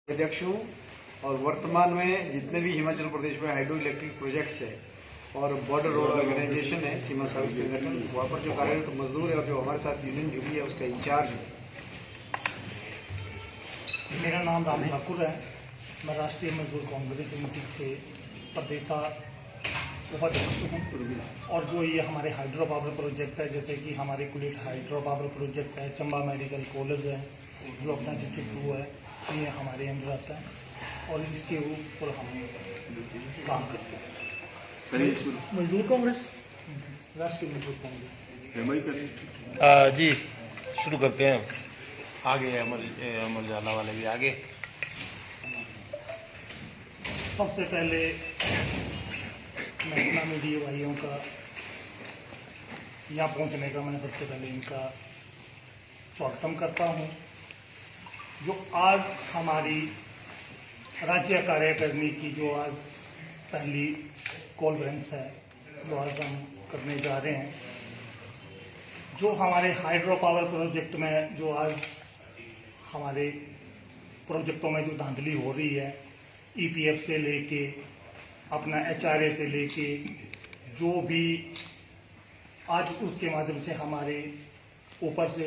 अध्यक्ष हूँ और वर्तमान में जितने भी हिमाचल प्रदेश में हाइड्रो इलेक्ट्रिक प्रोजेक्ट्स है और बॉर्डर रोड ऑर्गेनाइजेशन है, सीमा सड़क संगठन, वहाँ पर जो कार्यरत मजदूर है और जो हमारे साथ यूनियन जुड़ी है उसका इंचार्ज है। मेरा नाम राम ठाकुर है। मैं राष्ट्रीय मजदूर कांग्रेस समिति से प्रदेशा उपाध्यक्ष हूँ। और जो ये हमारे हाइड्रो पावर प्रोजेक्ट है, जैसे कि हमारे कुलीट हाइड्रो पावर प्रोजेक्ट है, चंबा मेडिकल कॉलेज है, जो अपना चिट्टू है, ये हमारे अंदर आता है और इसके ऊपर हम काम करते हैं। मजदूर कांग्रेस, राष्ट्रीय मजदूर कांग्रेस। जी शुरू करते हैं। आगे अमर जाला वाले भी आगे। सबसे पहले मैं अपना मीडिया भाइयों का यहाँ पहुँचने का मैंने सबसे पहले इनका स्वागतम करता हूँ। जो आज हमारी राज्य कार्यकारिणी की जो आज पहली कॉन्फ्रेंस है, जो आज हम करने जा रहे हैं, जो हमारे हाइड्रो पावर प्रोजेक्ट में जो आज हमारे प्रोजेक्टों में जो धांधली हो रही है, ईपीएफ से लेके अपना एचआरए से लेके जो भी आज उसके माध्यम से हमारे ऊपर से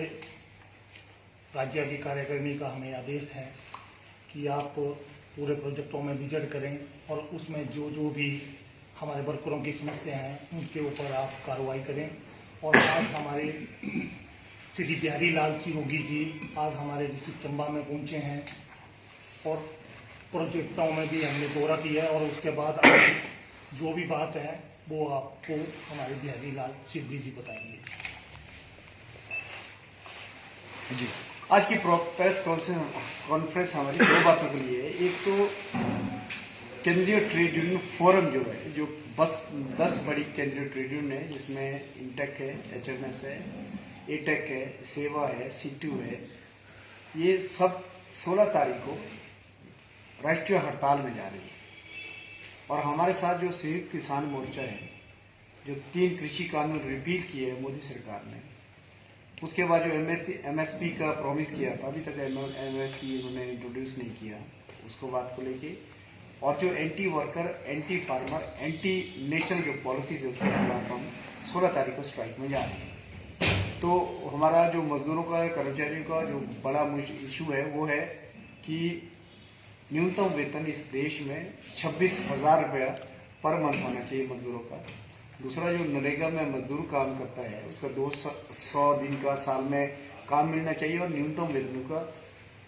राज्य की कार्यकारिणी का हमें आदेश है कि आप पूरे प्रोजेक्टों में विजिट करें और उसमें जो जो भी हमारे वर्करों की समस्या हैं उनके ऊपर आप कार्रवाई करें। और आज हमारे श्री बिहारी लाल सिरोगी जी आज हमारे डिस्ट्रिक्ट चंबा में पहुंचे हैं और प्रोजेक्टों में भी हमने दौरा किया है और उसके बाद जो भी बात है वो आपको हमारे बिहारी लाल सिरोगी जी बताएंगे। जी, आज की प्रेस कॉन्फ्रेंस हमारी दो बातों के लिए है। एक तो केंद्रीय ट्रेड यूनियन फोरम जो है, जो 10 बड़ी केंद्रीय ट्रेड यूनियन है, जिसमें इंटेक है, एचएमएस है, एटेक है, सेवा है, सीटू है, ये सब 16 तारीख को राष्ट्रीय हड़ताल में जा रही है। और हमारे साथ जो संयुक्त किसान मोर्चा है, जो 3 कृषि कानून रिपील किए है मोदी सरकार ने, उसके बाद जो एमएसपी का प्रॉमिस किया था, अभी तक एमएसपी उन्होंने इंट्रोड्यूस नहीं किया, उसको बात को लेके, और जो anti worker, anti farmer, anti national जो पॉलिसीज है उसके खिलाफ हम 16 तारीख को स्ट्राइक में जा रहे हैं। तो हमारा जो मजदूरों का, कर्मचारियों का जो बड़ा इशू है वो है कि न्यूनतम वेतन इस देश में 26,000 रुपया पर मंथ होना चाहिए मजदूरों का। दूसरा, जो नरेगा में मजदूर काम करता है उसका 200 दिन का साल में काम मिलना चाहिए और न्यूनतम वेतन का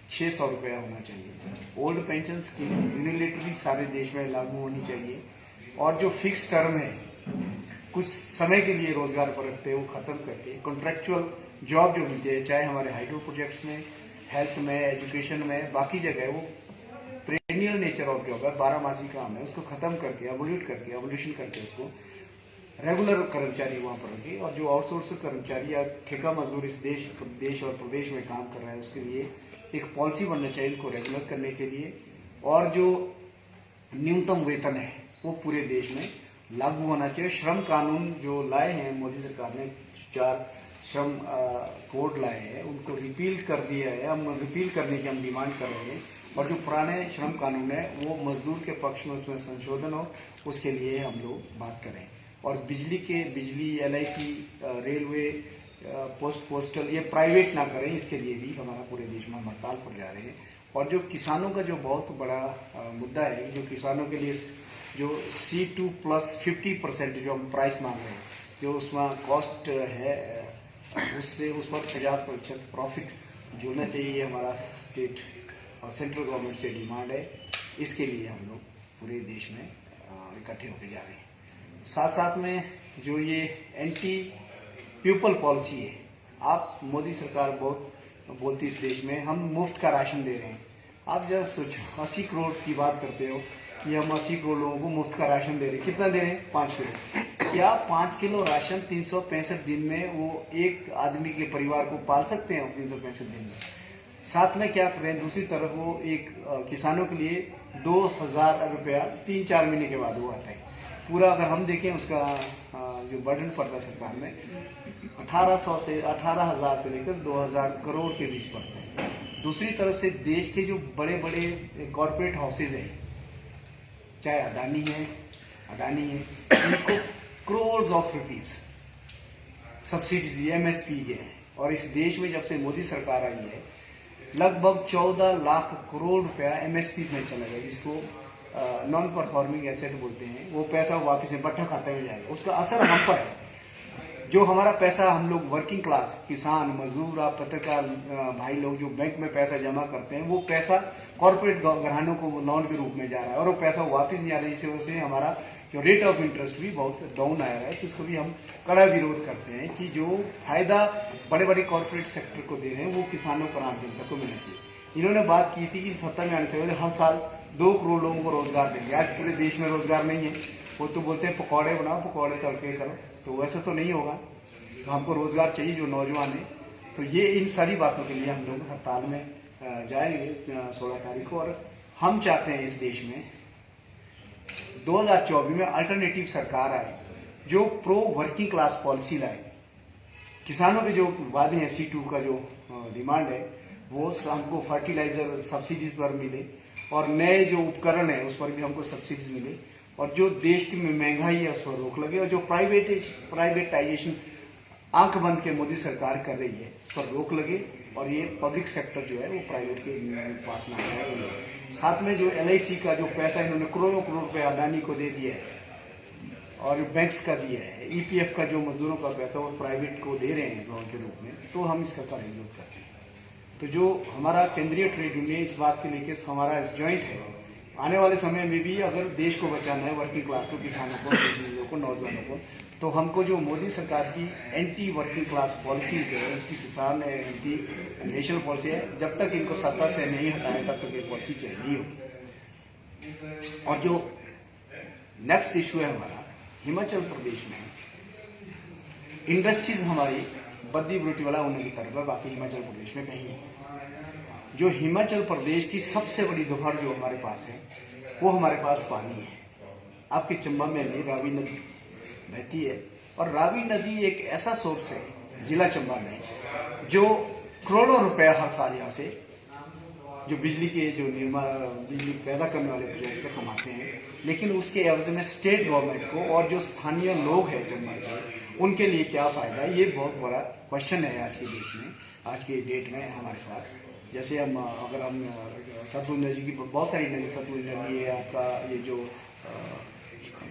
600 रुपया होना चाहिए। ओल्ड पेंशन स्कीम यूनिलेटरली सारे देश में लागू होनी चाहिए और जो फिक्स टर्म है, कुछ समय के लिए रोजगार पर रखते हैं, वो खत्म करके कॉन्ट्रेक्चुअल जॉब जो मिलती है, चाहे हमारे हाइड्रो प्रोजेक्ट्स में, हेल्थ में, एजुकेशन में, बाकी जगह वो पेरेनियल नेचर ऑफ जॉब है, 12 मासी काम है, उसको खत्म करके एवोल्यूशन करके उसको रेगुलर कर्मचारी वहां पर रखे और जो आउटसोर्स कर्मचारी या ठेका मजदूर इस देश और प्रदेश में काम कर रहा है उसके लिए एक पॉलिसी बनना चाहिए उनको रेगुलर करने के लिए। और जो न्यूनतम वेतन है वो पूरे देश में लागू होना चाहिए। श्रम कानून जो लाए हैं मोदी सरकार ने, 4 श्रम कोड लाए हैं, उनको रिपील कर दिया है। हम रिपील करने की हम डिमांड कर रहे हैं और जो पुराने श्रम कानून है वो मजदूर के पक्ष में उसमें संशोधन हो, उसके लिए हम लोग बात करें। और बिजली, एलआईसी, रेलवे, पोस्टल ये प्राइवेट ना करें, इसके लिए भी हमारा पूरे देश में हड़ताल पर जा रहे हैं। और जो किसानों का जो बहुत बड़ा मुद्दा है, जो किसानों के लिए जो C2 प्लस 50% जो हम प्राइस मांग रहे हैं, जो उसमें कॉस्ट है, उससे उस पर 50% प्रॉफिट जुड़ना चाहिए, ये हमारा स्टेट और सेंट्रल गवर्नमेंट से डिमांड है। इसके लिए हम लोग पूरे देश में इकट्ठे होकर जा रहे हैं। साथ साथ में जो ये एंटी पीपल पॉलिसी है, आप मोदी सरकार बहुत बोलती इस देश में हम मुफ्त का राशन दे रहे हैं। आप जरा सोचो, 80 करोड़ की बात करते हो कि हम 80 करोड़ लोगों को मुफ्त का राशन दे रहे हैं। कितना दे रहे हैं? 5 किलो। क्या 5 किलो राशन 365 दिन में वो एक आदमी के परिवार को पाल सकते हैं 365 दिन में? साथ में क्या करें, दूसरी तरफ वो एक किसानों के लिए 2000 रुपया 3-4 महीने के बाद वो आता है। पूरा अगर हम देखें उसका जो बर्डन पड़ता है सरकार में 18,000 से लेकर 2000 करोड़ के बीच पड़ता है। दूसरी तरफ से देश के जो बड़े बड़े कॉरपोरेट हाउसेज हैं, चाहे अडानी है, इनको crore of rupees subsidies MSP के हैं। और इस देश में जब से मोदी सरकार आई है लगभग 14 लाख करोड़ रुपया एमएसपी में चला गया, जिसको नॉन परफॉर्मिंग एसेट बोलते हैं। वो पैसा वापस बट्टा खाते में जाएगा, उसका असर हम पर है। जो हमारा पैसा हम लोग वर्किंग क्लास, किसान, मजदूर, आप पत्रकार भाई लोग जो बैंक में पैसा जमा करते हैं, वो पैसा कॉर्पोरेट घरानों को लोन के रूप में जा रहा है और वो पैसा वापस नहीं आ रहा है, जिसकी वजह से हमारा जो रेट ऑफ इंटरेस्ट भी बहुत डाउन आया है। तो उसको भी हम कड़ा विरोध करते हैं कि जो फायदा बड़े बड़े कॉर्पोरेट सेक्टर को दे रहे हैं वो किसानों पर आम जनता को मिलना चाहिए। इन्होंने बात की थी कि सत्ता में आने से पहले हर साल 2 करोड़ लोगों को रोजगार देंगे। आज पूरे देश में रोजगार नहीं है। वो तो बोलते हैं पकौड़े बनाओ, पकौड़े तल के करो, तो वैसे तो नहीं होगा। तो हमको रोजगार चाहिए जो नौजवान है। तो ये इन सारी बातों के लिए हम लोग हड़ताल में जाएंगे 16 तारीख को। और हम चाहते हैं इस देश में 2024 में अल्टरनेटिव सरकार आए जो प्रो वर्किंग क्लास पॉलिसी लाए। किसानों के जो वादे हैं, C2 का जो डिमांड है वो हमको फर्टिलाइजर सब्सिडी पर मिले और नए जो उपकरण है उस पर भी हमको सब्सिडीज मिले और जो देश की महंगाई है उस पर रोक लगे और जो प्राइवेटाइजेशन आंख बंद के मोदी सरकार कर रही है उस पर रोक लगे और ये पब्लिक सेक्टर जो है वो प्राइवेट के पास ना आए। साथ में जो LIC का जो पैसा इन्होंने करोड़ों करोड़ रुपए अडानी को दे दिया है और बैंक्स का दिया है, EPF का जो मजदूरों का पैसा वो प्राइवेट को दे रहे हैं लोन के रूप में, तो हम इसका कड़ा विरोध करते हैं। तो जो हमारा केंद्रीय ट्रेड यूनियन इस बात के लेकर हमारा ज्वाइंट है, आने वाले समय में भी अगर देश को बचाना है, वर्किंग क्लास को, किसानों को, मजदूरों को, नौजवानों को, तो हमको जो मोदी सरकार की एंटी वर्किंग क्लास पॉलिसीज है, एंटी किसान है, एंटी नेशनल पॉलिसी है, जब तक इनको सत्ता से नहीं हटाए तब तक ये पॉलिसी चाहिए हो। और जो नेक्स्ट इशू है हमारा हिमाचल प्रदेश में, इंडस्ट्रीज हमारी बद्दी बुरुटी वाला होने की तरफ है, बाकी हिमाचल प्रदेश में कहीं नहीं। जो हिमाचल प्रदेश की सबसे बड़ी दोपहर जो हमारे पास है वो हमारे पास पानी है। आपके चंबा में भी रावी नदी बहती है और रावी नदी एक ऐसा सोर्स है जिला चंबा में जो करोड़ों रुपया हर साल यहाँ से जो बिजली के जो बिजली पैदा करने वाले प्रोजेक्ट से कमाते हैं, लेकिन उसके एवज में स्टेट गवर्नमेंट को और जो स्थानीय लोग हैं चंबा के उनके लिए क्या फायदा है, ये बहुत बड़ा क्वेश्चन है आज के देश में, आज के डेट में हमारे पास। जैसे हम अगर हम सतलुज नदी की बहुत सारी नदी, सतलुज नदी है, आपका ये जो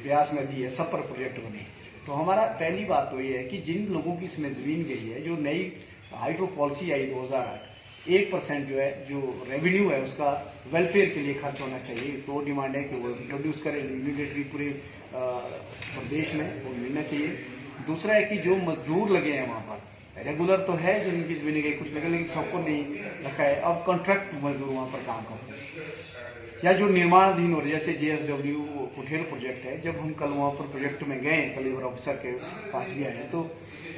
ब्यास नदी है, सब पर प्रोजेक्ट बने। तो हमारा पहली बात तो ये है कि जिन लोगों की इसमें जमीन गई है, जो नई हाइड्रो पॉलिसी आई 2008, 1% जो है जो रेवेन्यू है उसका वेलफेयर के लिए खर्च होना चाहिए। तो डिमांड है कि वो इंट्रोड्यूस करें इमीडिएटली पूरे प्रदेश में, वो मिलना चाहिए। दूसरा है कि जो मजदूर लगे हैं वहाँ पर, रेगुलर तो है जो इनकी जमीन गई कुछ लगे, लेकिन सबको नहीं रखा है। अब कॉन्ट्रैक्ट मजदूर वहाँ पर काम करते हैं या जो निर्माणाधीन हो रहे, जैसे JSW कुठेल प्रोजेक्ट है। जब हम कल वहाँ पर प्रोजेक्ट में गए, कल लेबर ऑफिसर के पास भी आए, तो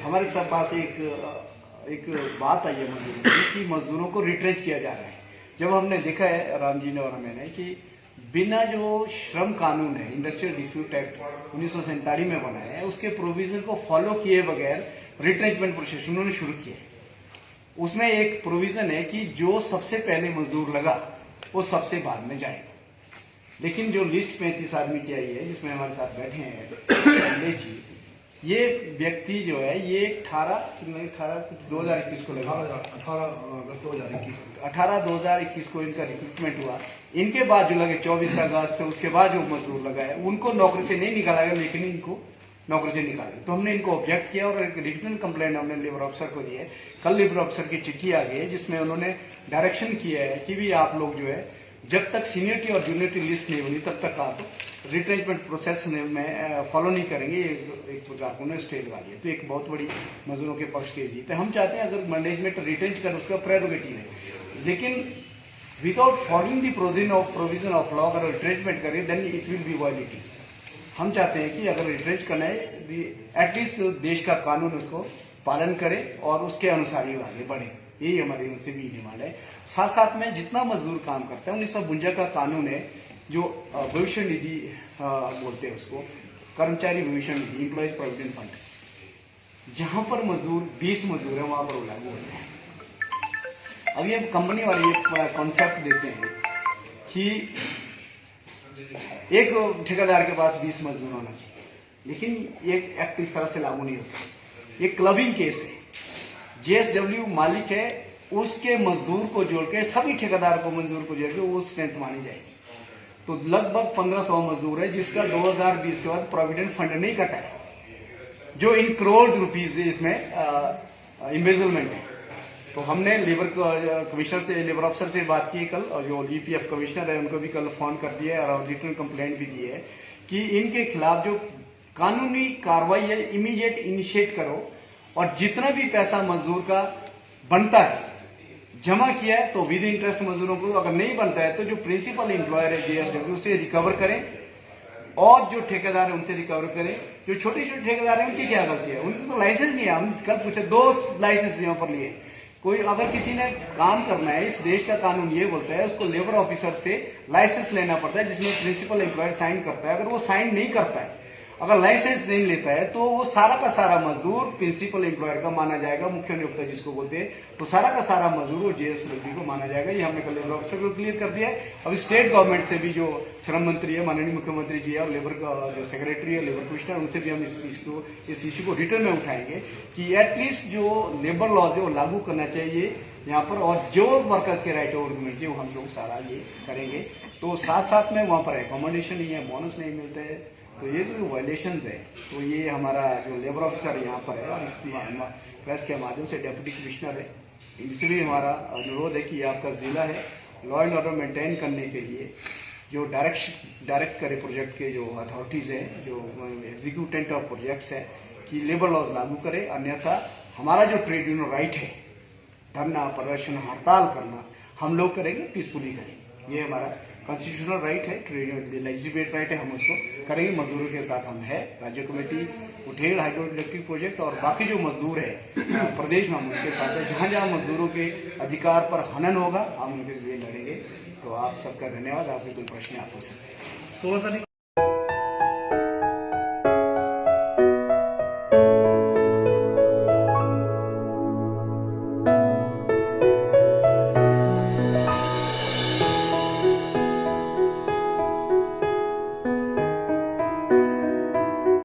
हमारे सब पास एक बात आई है मजदूरों की कि मजदूरों को रिट्रेंच किया जा रहा है। जब हमने देखा है राम जी ने और मैंने कि बिना जो श्रम कानून है, इंडस्ट्रियल डिस्प्यूट एक्ट 1947 में बना है, उसके प्रोविजन को फॉलो किए बगैर रिट्रेंचमेंट प्रोसेस उन्होंने शुरू किया। उसमें एक प्रोविजन है कि जो सबसे पहले मजदूर लगा वो सबसे बाद में जाएगा। लेकिन जो लिस्ट 35 आदमी की आई है, जिसमें हमारे साथ बैठे हैं जी, ये व्यक्ति जो है ये 2021 को लगा, 18 2021 को इनका रिक्रूटमेंट हुआ। इनके बाद जो लगे 24 अगस्त, उसके बाद जो मजदूर लगा है उनको नौकरी से नहीं निकाला गया, लेकिन इनको नौकरी से निकाले। तो हमने इनको ऑब्जेक्ट किया और एक रिटन कंप्लेंट हमने लेबर ऑफिसर को दी है। कल लेबर ऑफिसर की चिट्ठी आ गई है जिसमें उन्होंने डायरेक्शन किया है कि भी आप लोग जो है जब तक सीनियरिटी और जूनियरिटी लिस्ट नहीं बनी तब तक आप रिट्रेंचमेंट प्रोसेस में फॉलो नहीं करेंगे। एक प्रकार को स्टे लगा दिया। तो एक बहुत बड़ी मजदूरों के पक्ष की जीत है। हम चाहते हैं अगर मैनेजमेंट रिटेंच कर उसका प्रेरोगेटिव है, लेकिन without following the provision of law अगर रिट्रेंचमेंट करें then it will be violating. हम चाहते हैं कि अगर रिट्रेंच करना है एटलीस्ट देश का कानून उसको पालन करे और उसके अनुसार ही आगे बढ़े। यही हमारी उनसे भी डिमांड है। साथ साथ में जितना मजदूर काम करता है 1952 का कानून है जो भविष्य निधि बोलते हैं उसको, कर्मचारी भविष्य निधि, एम्प्लॉयज प्रोविडेंट फंड, जहां पर मजदूर 20 मजदूर है वहां पर लागू होते हैं। अभी हम कंपनी वाले ये कॉन्सेप्ट देते हैं कि एक ठेकेदार के पास 20 मजदूर होना चाहिए, लेकिन ये एक्ट इस तरह से लागू नहीं होता। ये क्लबिंग केस है। जेएसडब्ल्यू मालिक है, उसके मजदूर को जोड़ के सभी ठेकेदार को मजदूर को जोड़ के वो स्ट्रेंथ मानी जाएगी। तो लगभग 1500 मजदूर है, जिसका 2020 के बाद प्रोविडेंट फंड नहीं कटा है, जो इन करोड़ रुपीज इसमें इम्बेजलमेंट है। तो हमने लेबर कमिश्नर से, लेबर अफसर से बात की कल, और जो ईपीएफ कमिश्नर है उनको भी कल फोन कर दिया है और रिटर्न कंप्लेंट भी दी है कि इनके खिलाफ जो कानूनी कार्रवाई है इमीडिएट इनिशिएट करो, और जितना भी पैसा मजदूर का बनता है जमा किया है तो विद इंटरेस्ट मजदूरों को, अगर नहीं बनता है तो जो प्रिंसिपल एम्प्लॉयर है जेएसडब्ल्यू से रिकवर करें, और जो ठेकेदार है उनसे रिकवर करें। जो छोटे छोटे ठेकेदार हैं उनकी क्या गलती है? उनके तो लाइसेंस नहीं है। हम कल पूछे 2 लाइसेंस यहाँ पर लिए। कोई अगर किसी ने काम करना है, इस देश का कानून ये बोलता है उसको लेबर ऑफिसर से लाइसेंस लेना पड़ता है, जिसमें प्रिंसिपल एम्प्लॉयर साइन करता है। अगर वो साइन नहीं करता है, अगर लाइसेंस नहीं लेता है, तो वो सारा का सारा मजदूर प्रिंसिपल एम्प्लॉयर का माना जाएगा, मुख्य नियोक्ता जिसको बोलते हैं। तो सारा का सारा मजदूर जेएसडब्ल्यू को माना जाएगा। ये हमने कल लेबर ऑफिसर को क्लियर कर दिया है। अब स्टेट गवर्नमेंट से भी जो श्रम मंत्री है, माननीय मुख्यमंत्री जी है, और लेबर का जो सेक्रेटरी है, लेबर कमिश्नर, उनसे भी हम इस इश्यू को रिटर्न में उठाएंगे कि एटलीस्ट जो लेबर लॉज है वो लागू करना चाहिए यहाँ पर, और जो वर्कर्स के राइट और चाहिए वो हम लोग सारा ये करेंगे। तो साथ साथ में वहाँ पर एकोमोडेशन नहीं है, बोनस नहीं मिलता है, तो ये जो वायलेशंस है, तो ये हमारा जो लेबर ऑफिसर यहाँ पर है और प्रेस के माध्यम से डेप्यूटी कमिश्नर है, इनसे भी हमारा अनुरोध है कि आपका जिला है, लॉ एंड ऑर्डर मेंटेन करने के लिए जो डायरेक्ट करे प्रोजेक्ट के जो अथॉरिटीज है, जो एग्जीक्यूटेंट ऑफ प्रोजेक्ट्स है, कि लेबर लॉज लागू करे। अन्यथा हमारा जो ट्रेड यूनियन राइट है, धरना प्रदर्शन हड़ताल करना, हम लोग करेंगे, पीसफुली करेंगे। ये हमारा कॉन्स्टिट्यूशनल राइट है, ट्रेड लेजिस्लेटिव राइट है, हम उसको करेंगे। मजदूरों के साथ हम है, राज्य कमेटी उठेड़ हाइड्रो इलेक्ट्रिक प्रोजेक्ट और बाकी जो मजदूर है प्रदेश में, हम उनके साथ है। जहां जहां मजदूरों के अधिकार पर हनन होगा हम उनके लिए लड़ेंगे। तो आप सबका धन्यवाद। आपके कोई प्रश्न आप पूछ सकते हैं।